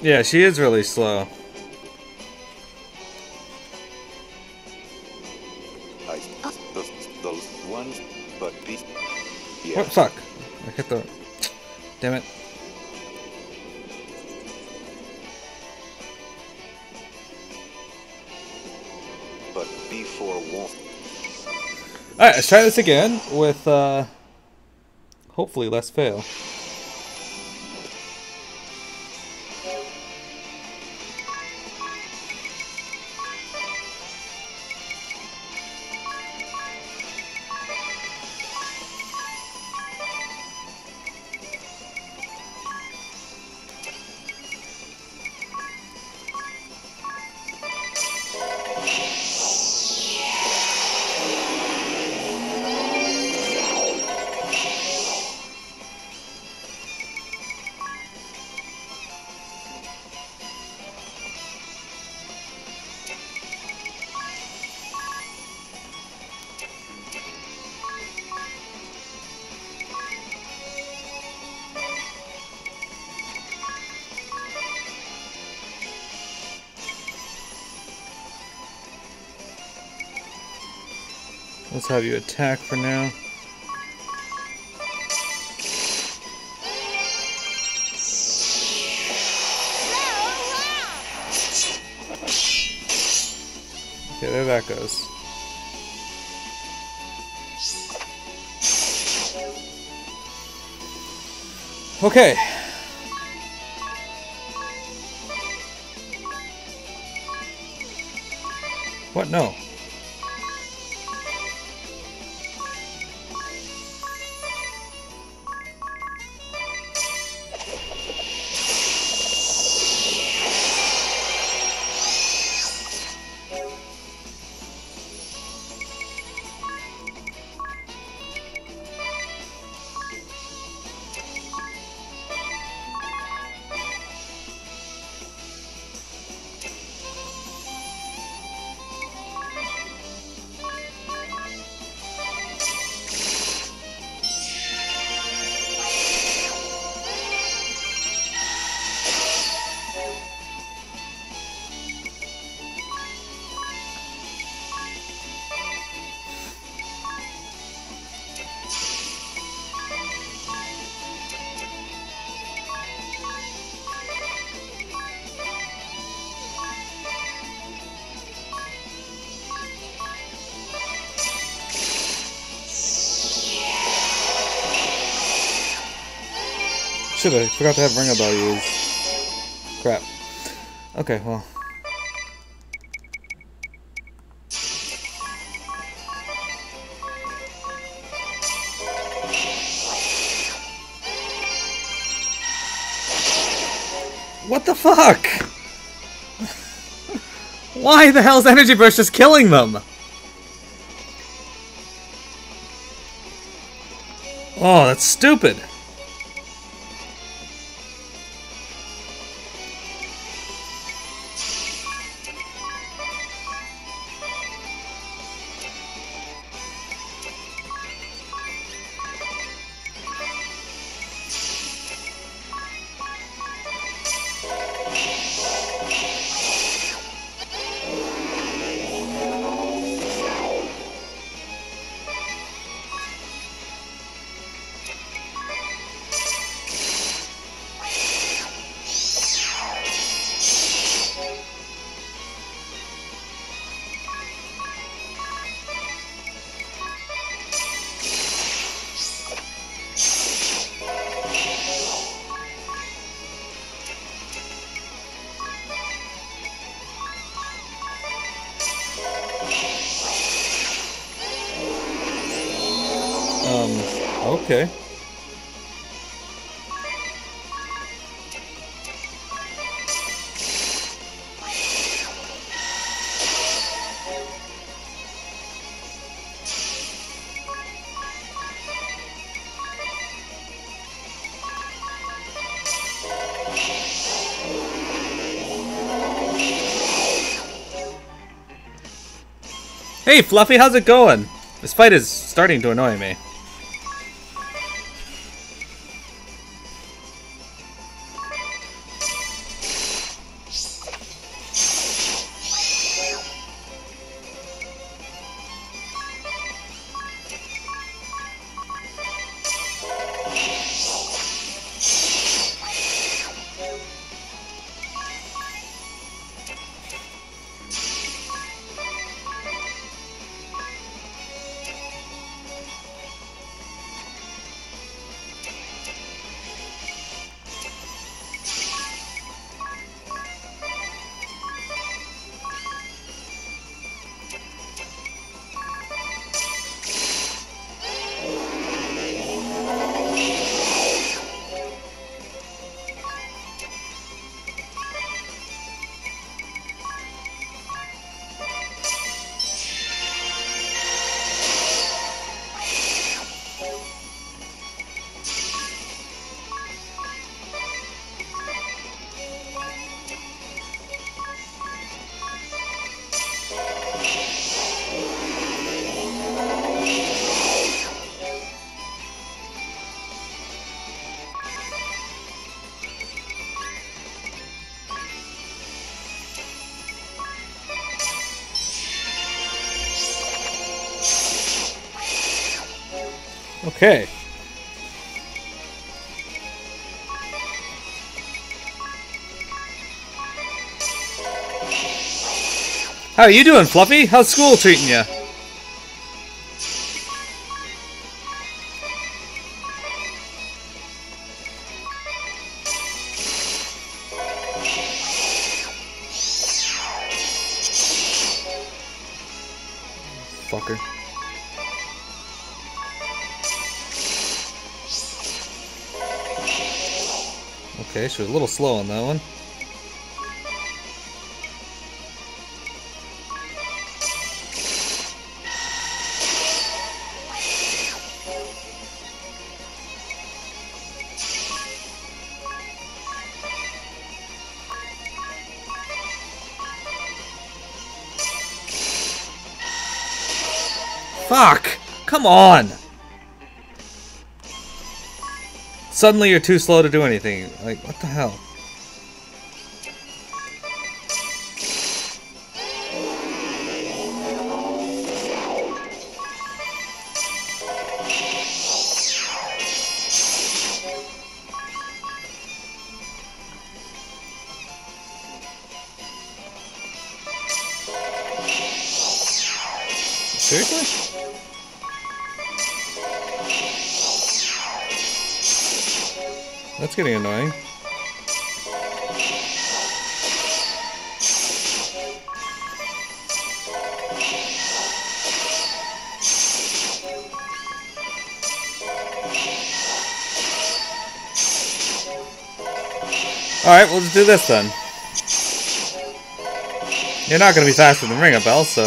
Yeah, she is really slow. Those ones, but yeah. What? Fuck. I hit the... Damn it. But B4 won't. Alright, let's try this again with, hopefully less fail. Let's have you attack for now. Okay, there that goes. Okay. What? No. Shit, I forgot to have Ring a Bell used. Crap. Okay, well. What the fuck? Why the hell's Energy Burst just killing them? Oh, that's stupid. Okay. Hey Fluffy, how's it going? This fight is starting to annoy me. Okay. How are you doing, Fluffy? How's school treating you? Fucker. Okay, she was a little slow on that one. Fuck! Come on! Suddenly you're too slow to do anything. Like, what the hell? Seriously? That's getting annoying. Alright, we'll just do this then. You're not going to be faster than Ring a Bell, so...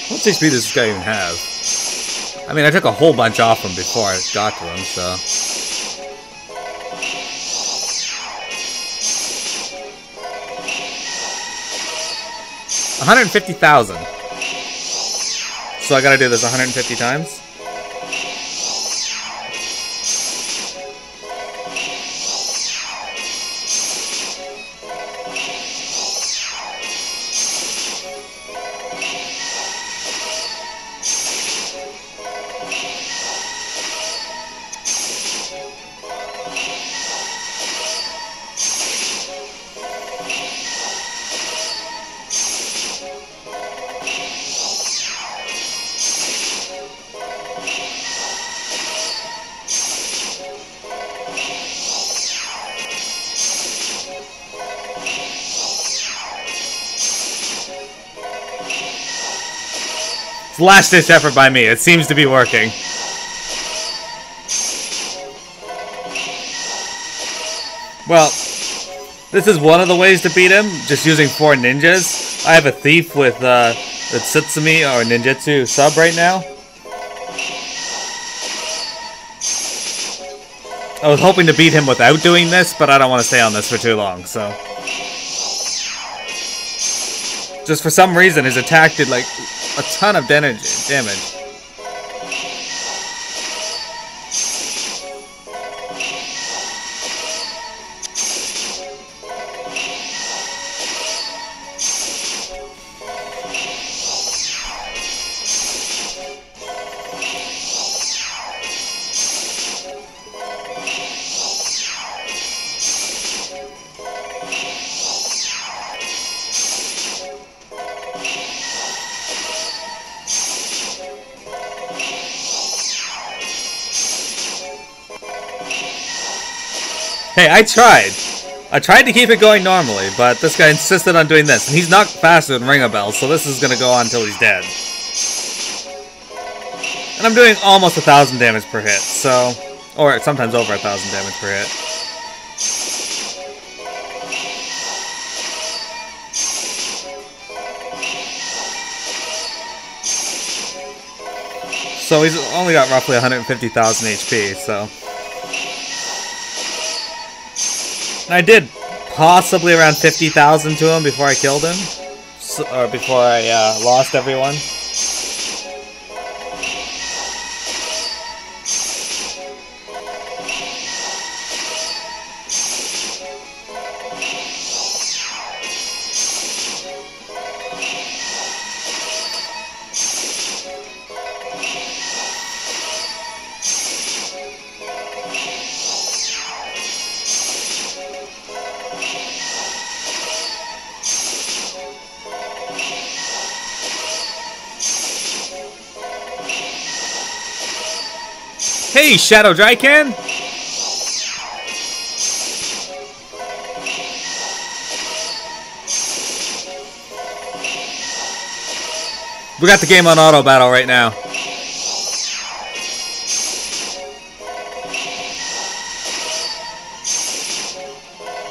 What HP does this guy even have? I mean, I took a whole bunch off him before I got to him, so... $150,000. So I gotta do this 150 times? Last-ditch effort by me. It seems to be working. Well, this is one of the ways to beat him, just using 4 ninjas. I have a thief with the Tsutsumi or Ninjutsu sub right now. I was hoping to beat him without doing this, but I don't want to stay on this for too long, so... Just for some reason, his attack did, like, a ton of damage. Hey, I tried to keep it going normally, but this guy insisted on doing this, and he's not faster than Ring a Bell, so this is gonna go on until he's dead. And I'm doing almost 1,000 damage per hit, so... Or sometimes over 1,000 damage per hit. So he's only got roughly 150,000 HP, so. And I did possibly around 50,000 to him before I killed him. So, or before I lost everyone. Hey, Shadow Drycan! We got the game on auto battle right now.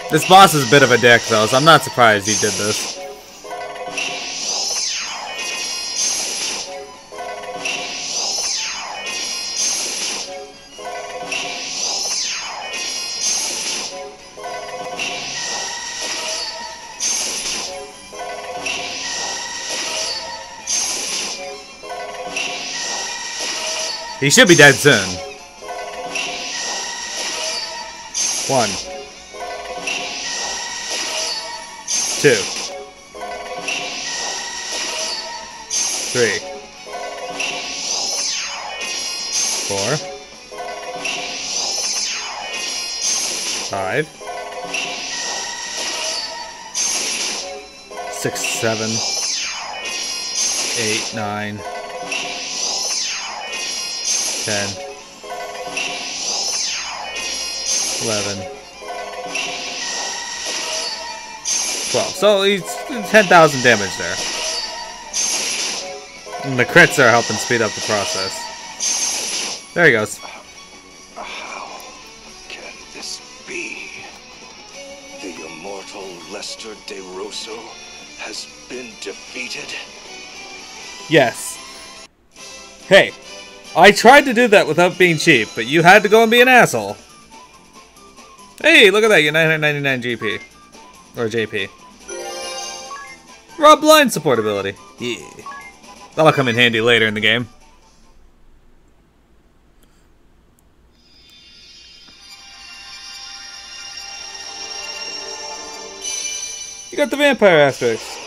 This boss is a bit of a dick though, so I'm not surprised he did this. He should be dead soon. 1, 2, 3, 4, 5, 6, 7, 8, 9, 10, 11, 12. So he's 10,000 damage there. And the crits are helping speed up the process. There he goes. How can this be? The immortal Lester DeRosso has been defeated? Yes. Hey, I tried to do that without being cheap, but you had to go and be an asshole. Hey, look at that, you're 999 GP. Or JP. Raw blind support ability. Yeah. That'll come in handy later in the game. You got the vampire aspects.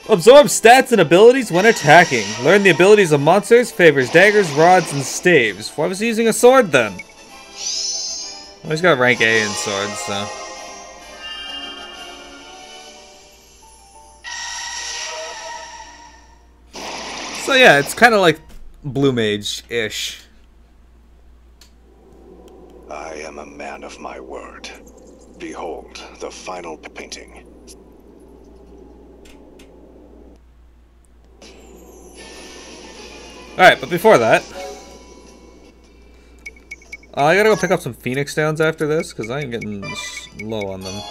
Absorb stats and abilities when attacking. Learn the abilities of monsters, favors daggers, rods, and staves. Why was he using a sword then? Well, he's got rank A in swords, so. So yeah, it's kind of like Blue Mage-ish. I am a man of my word. Behold, the final painting. Alright, but before that, I gotta go pick up some Phoenix Downs after this, because I'm getting low on them.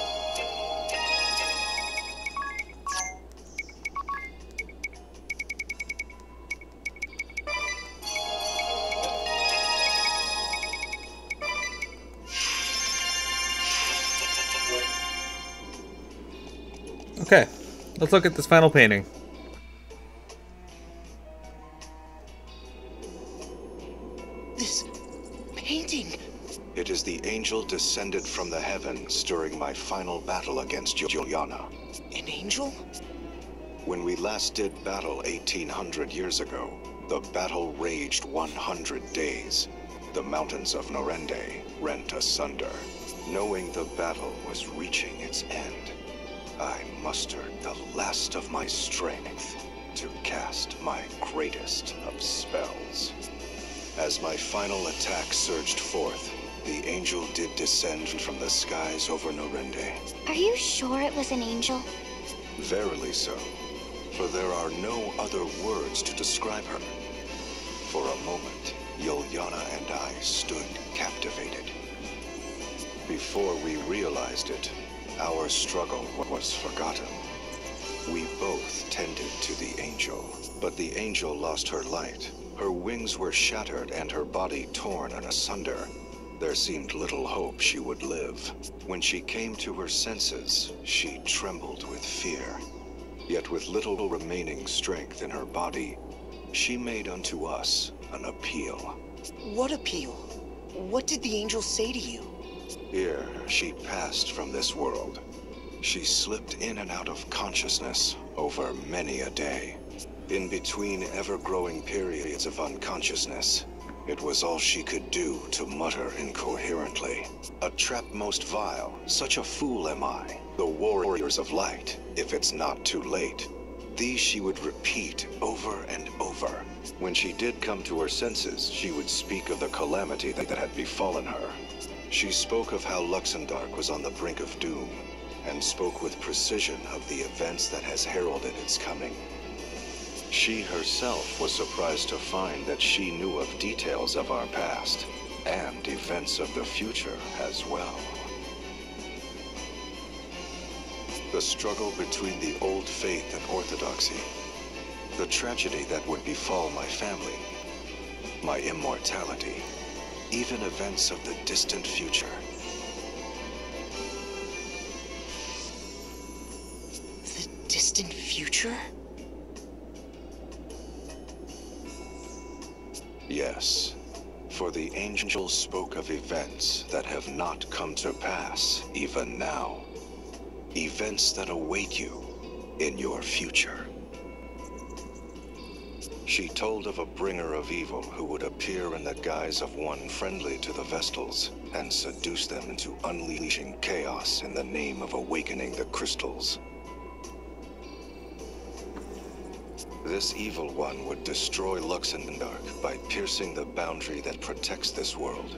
Okay, let's look at this final painting. It is the angel descended from the heavens during my final battle against Juliana. An angel? When we last did battle 1800 years ago, the battle raged 100 days. The mountains of Norende rent asunder. Knowing the battle was reaching its end, I mustered the last of my strength to cast my greatest of spells. As my final attack surged forth, the angel did descend from the skies over Norende. Are you sure it was an angel? Verily so, for there are no other words to describe her. For a moment, Juliana and I stood captivated. Before we realized it, our struggle was forgotten. We both tended to the angel, but the angel lost her light. Her wings were shattered and her body torn asunder. There seemed little hope she would live. When she came to her senses, she trembled with fear. Yet with little remaining strength in her body, she made unto us an appeal. What appeal? What did the angel say to you? Ere she passed from this world, she slipped in and out of consciousness over many a day. In between ever-growing periods of unconsciousness, it was all she could do to mutter incoherently. A trap most vile, such a fool am I. The warriors of light, if it's not too late. These she would repeat over and over. When she did come to her senses, she would speak of the calamity that had befallen her. She spoke of how Luxembourg was on the brink of doom, and spoke with precision of the events that has heralded its coming. She herself was surprised to find that she knew of details of our past, and events of the future as well. The struggle between the old faith and orthodoxy, the tragedy that would befall my family, my immortality, even events of the distant future. The distant future? Yes, for the angel spoke of events that have not come to pass even now. Events that await you in your future. She told of a bringer of evil who would appear in the guise of one friendly to the Vestals and seduce them into unleashing chaos in the name of awakening the crystals. This evil one would destroy Luxembourg by piercing the boundary that protects this world,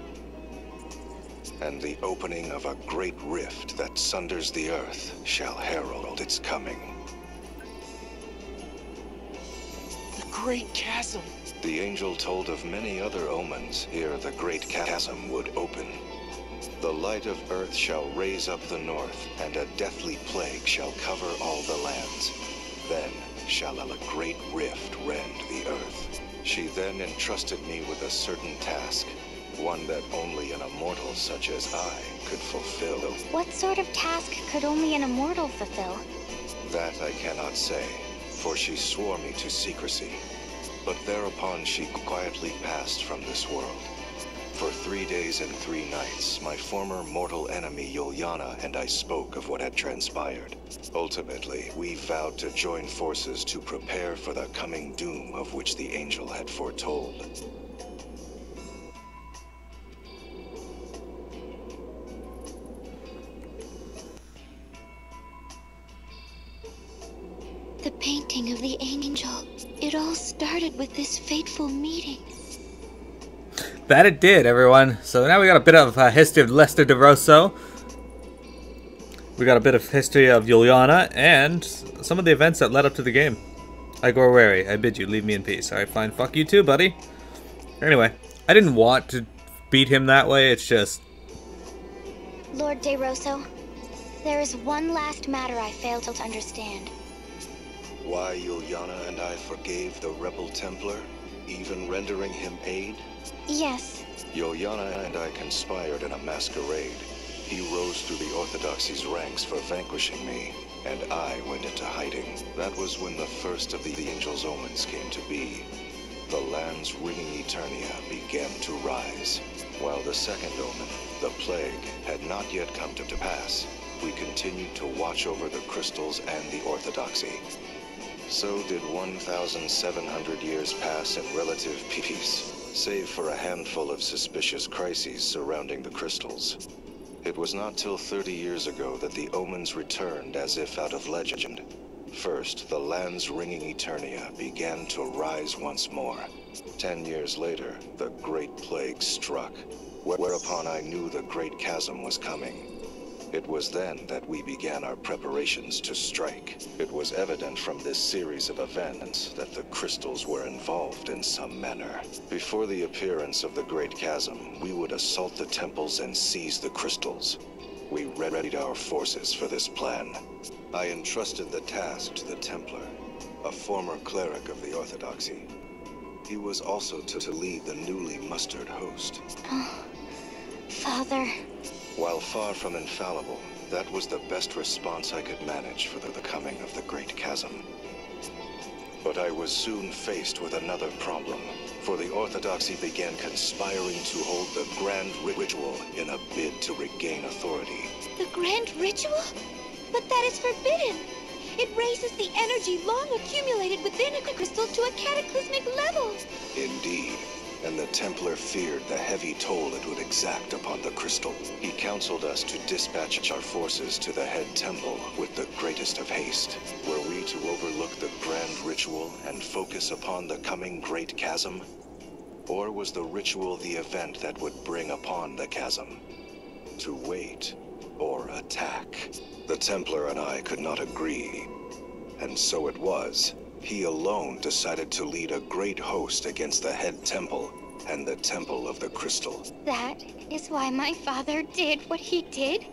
and the opening of a great rift that sunders the earth shall herald its coming. The Great Chasm. The angel told of many other omens ere the Great Chasm would open. The light of earth shall raise up the north, and a deathly plague shall cover all the lands. Then shall a great rift rend the earth. She then entrusted me with a certain task, one that only an immortal such as I could fulfill. What sort of task could only an immortal fulfill? That I cannot say, for she swore me to secrecy. But thereupon she quietly passed from this world. For 3 days and 3 nights, my former mortal enemy Yuliana and I spoke of what had transpired. Ultimately, we vowed to join forces to prepare for the coming doom of which the angel had foretold. The painting of the angel. It all started with this fateful meeting. That it did, everyone. So now we got a bit of history of Lester DeRosso. We got a bit of history of Juliana and some of the events that led up to the game. I grow wary. I bid you, leave me in peace. Alright, fine. Fuck you too, buddy. Anyway, I didn't want to beat him that way. It's just... Lord DeRosso, there is one last matter I fail to understand. Why Juliana and I forgave the rebel Templar, even rendering him aid? Yes. Juliana and I conspired in a masquerade. He rose through the Orthodoxy's ranks for vanquishing me, and I went into hiding. That was when the first of the angel's omens came to be. The land's ringing Eternia began to rise. While the second omen, the plague, had not yet come to pass, we continued to watch over the crystals and the Orthodoxy. So did 1,700 years pass in relative peace, save for a handful of suspicious crises surrounding the crystals. It was not till 30 years ago that the omens returned as if out of legend. First, the land's ringing Eternia began to rise once more. 10 years later, the Great Plague struck, whereupon I knew the Great Chasm was coming. It was then that we began our preparations to strike. It was evident from this series of events that the crystals were involved in some manner. Before the appearance of the Great Chasm, we would assault the temples and seize the crystals. We readied our forces for this plan. I entrusted the task to the Templar, a former cleric of the Orthodoxy. He was also to lead the newly mustered host. Oh, Father. While far from infallible, that was the best response I could manage for the coming of the Great Chasm. But I was soon faced with another problem, for the Orthodoxy began conspiring to hold the Grand Ritual in a bid to regain authority. The Grand Ritual? But that is forbidden! It raises the energy long accumulated within a crystal to a cataclysmic level! Indeed, and the Templar feared the heavy toll it would exact upon the crystal. He counseled us to dispatch our forces to the head temple with the greatest of haste. Were we to overlook the Grand Ritual and focus upon the coming Great Chasm? Or was the ritual the event that would bring upon the chasm? To wait or attack? The Templar and I could not agree. And so it was. He alone decided to lead a great host against the head temple and the Temple of the Crystal. That is why my father did what he did?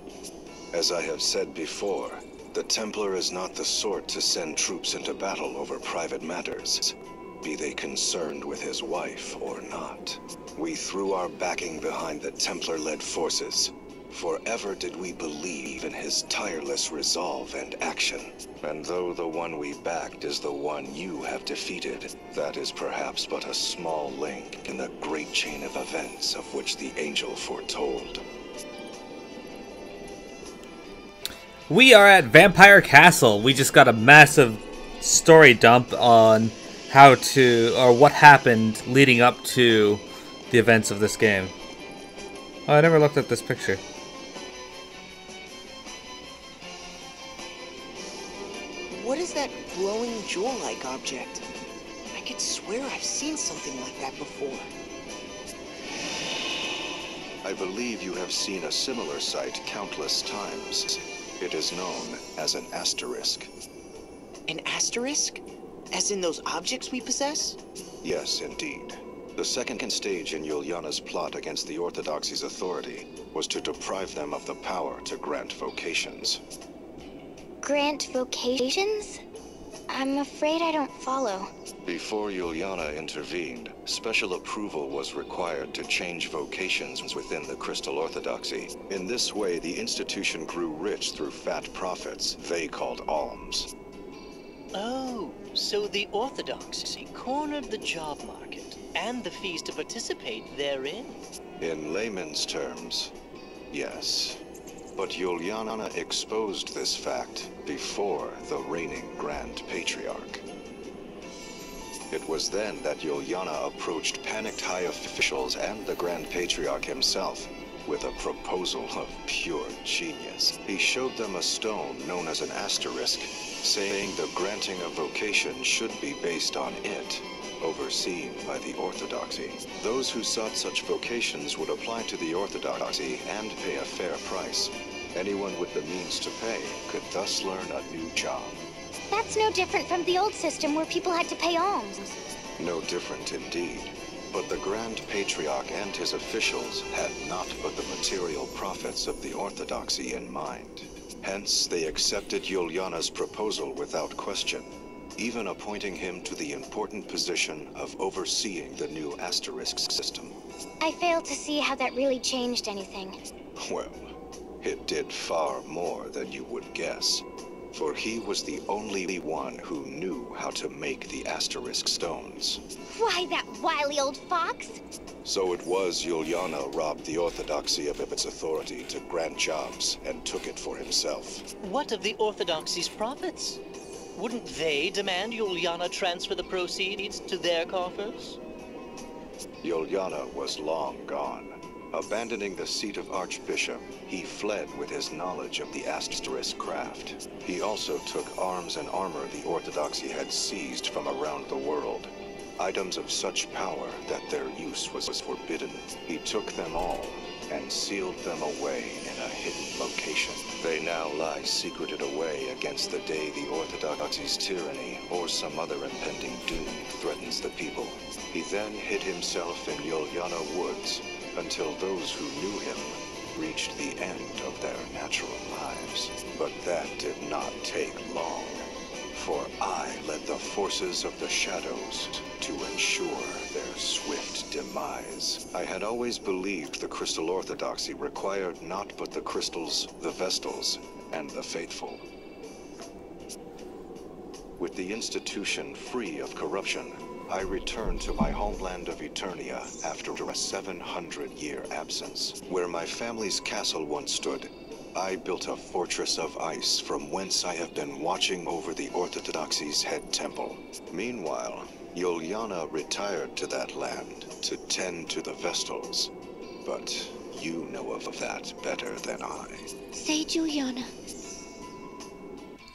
As I have said before, the Templar is not the sort to send troops into battle over private matters, be they concerned with his wife or not. We threw our backing behind the Templar-led forces. Forever did we believe in his tireless resolve and action. And though the one we backed is the one you have defeated, that is perhaps but a small link in the great chain of events of which the angel foretold. We are at Vampire Castle. We just got a massive story dump on how to, or what happened leading up to the events of this game. Oh, I never looked at this picture. What is that glowing jewel-like object? I could swear I've seen something like that before. I believe you have seen a similar sight countless times. It is known as an asterisk. An asterisk? As in those objects we possess? Yes, indeed. The second stage in Yuliana's plot against the Orthodoxy's authority was to deprive them of the power to grant vocations. Grant vocations? I'm afraid I don't follow. Before Yuliana intervened, special approval was required to change vocations within the Crystal Orthodoxy. In this way, the institution grew rich through fat profits they called alms. Oh, so the Orthodoxy cornered the job market and the fees to participate therein. In layman's terms, yes. But Yuliana exposed this fact before the reigning Grand Patriarch. It was then that Yuliana approached panicked high officials and the Grand Patriarch himself with a proposal of pure genius. He showed them a stone known as an asterisk, saying the granting of vocation should be based on it, overseen by the Orthodoxy. Those who sought such vocations would apply to the Orthodoxy and pay a fair price. Anyone with the means to pay could thus learn a new job. That's no different from the old system where people had to pay alms. No different indeed. But the Grand Patriarch and his officials had not but the material profits of the Orthodoxy in mind. Hence, they accepted Yuliana's proposal without question, even appointing him to the important position of overseeing the new asterisk system. I fail to see how that really changed anything. Well, it did far more than you would guess, for he was the only one who knew how to make the asterisk stones. Why, that wily old fox? So it was Yuliana robbed the Orthodoxy of its authority to grant jobs and took it for himself. What of the Orthodoxy's profits? Wouldn't they demand Yuliana transfer the proceeds to their coffers? Yuliana was long gone. Abandoning the seat of Archbishop, he fled with his knowledge of the asterisk craft. He also took arms and armor the Orthodoxy had seized from around the world. Items of such power that their use was forbidden. He took them all and sealed them away in a hidden location. They now lie secreted away against the day the Orthodoxy's tyranny or some other impending doom threatens the people. He then hid himself in Yuliana Woods until those who knew him reached the end of their natural lives. But that did not take long, for I led the forces of the shadows to ensure their swift demise. I had always believed the crystal orthodoxy required not but the crystals, the Vestals, and the faithful. With the institution free of corruption, I returned to my homeland of Eternia after a 700-year absence. Where my family's castle once stood, I built a fortress of ice from whence I have been watching over the Orthodoxy's head temple. Meanwhile, Yuliana retired to that land to tend to the Vestals. But you know of that better than I. Say, Juliana.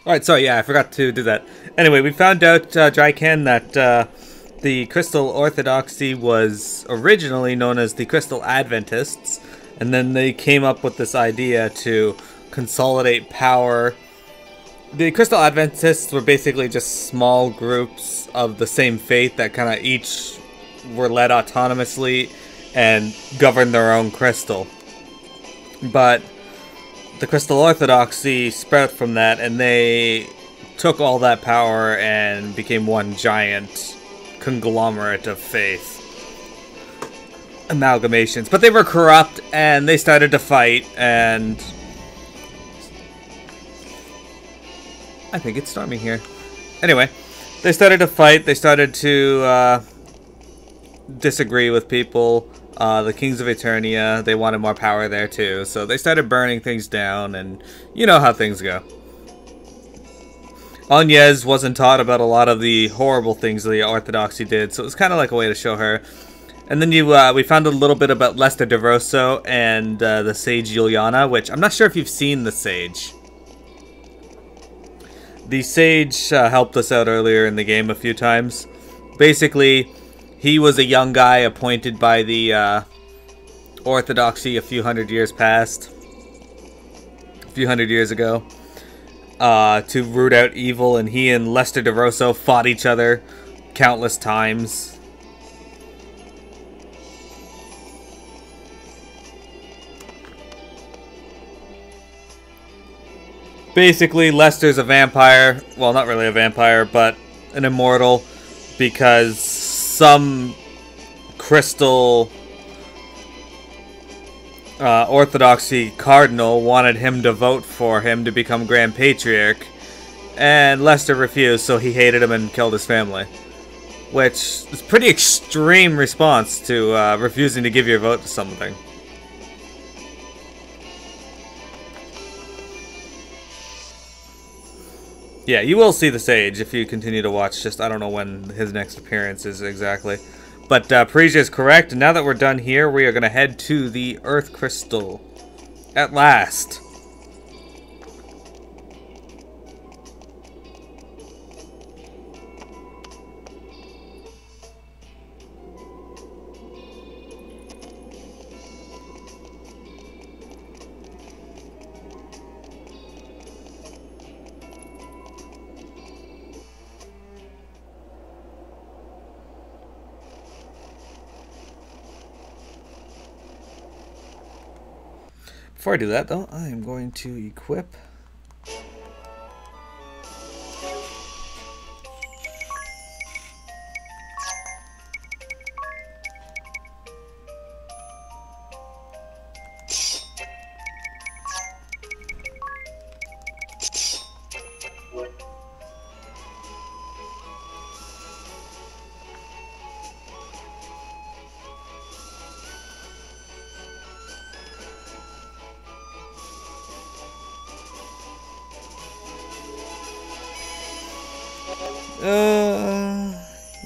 Alright, sorry, yeah, I forgot to do that. Anyway, we found out, Drycan, that the Crystal Orthodoxy was originally known as the Crystal Adventists, and then they came up with this idea to consolidate power. The Crystal Adventists were basically just small groups of the same faith that kind of each were led autonomously and governed their own crystal. But the Crystal Orthodoxy sprout from that, and they took all that power and became one giant conglomerate of faith. Amalgamations. But they were corrupt, and they started to fight, and I think it's storming here. Anyway, they started to fight, they started to disagree with people. The Kings of Eternia, they wanted more power there too, so they started burning things down, and you know how things go. Agnes wasn't taught about a lot of the horrible things the Orthodoxy did, so it was kind of like a way to show her. And then we found a little bit about Lester DeRosso and the Sage Juliana, which I'm not sure if you've seen the Sage. The Sage helped us out earlier in the game a few times. Basically, he was a young guy appointed by the Orthodoxy a few hundred years ago, to root out evil, and he and Lester DeRosso fought each other countless times. Basically, Lester's a vampire. Well, not really a vampire, but an immortal, because some crystal Orthodoxy cardinal wanted him to vote for him to become Grand Patriarch, and Lester refused, so he hated him and killed his family. Which is a pretty extreme response to refusing to give your vote to something. Yeah, you will see the Sage if you continue to watch. Just I don't know when his next appearance is exactly. But Parisia is correct, and now that we're done here, we are going to head to the Earth Crystal. At last. Before I do that, though, I am going to equip.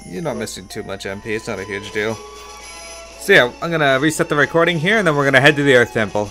You're not missing too much MP, it's not a huge deal. So yeah, I'm gonna reset the recording here, and then we're gonna head to the Earth Temple.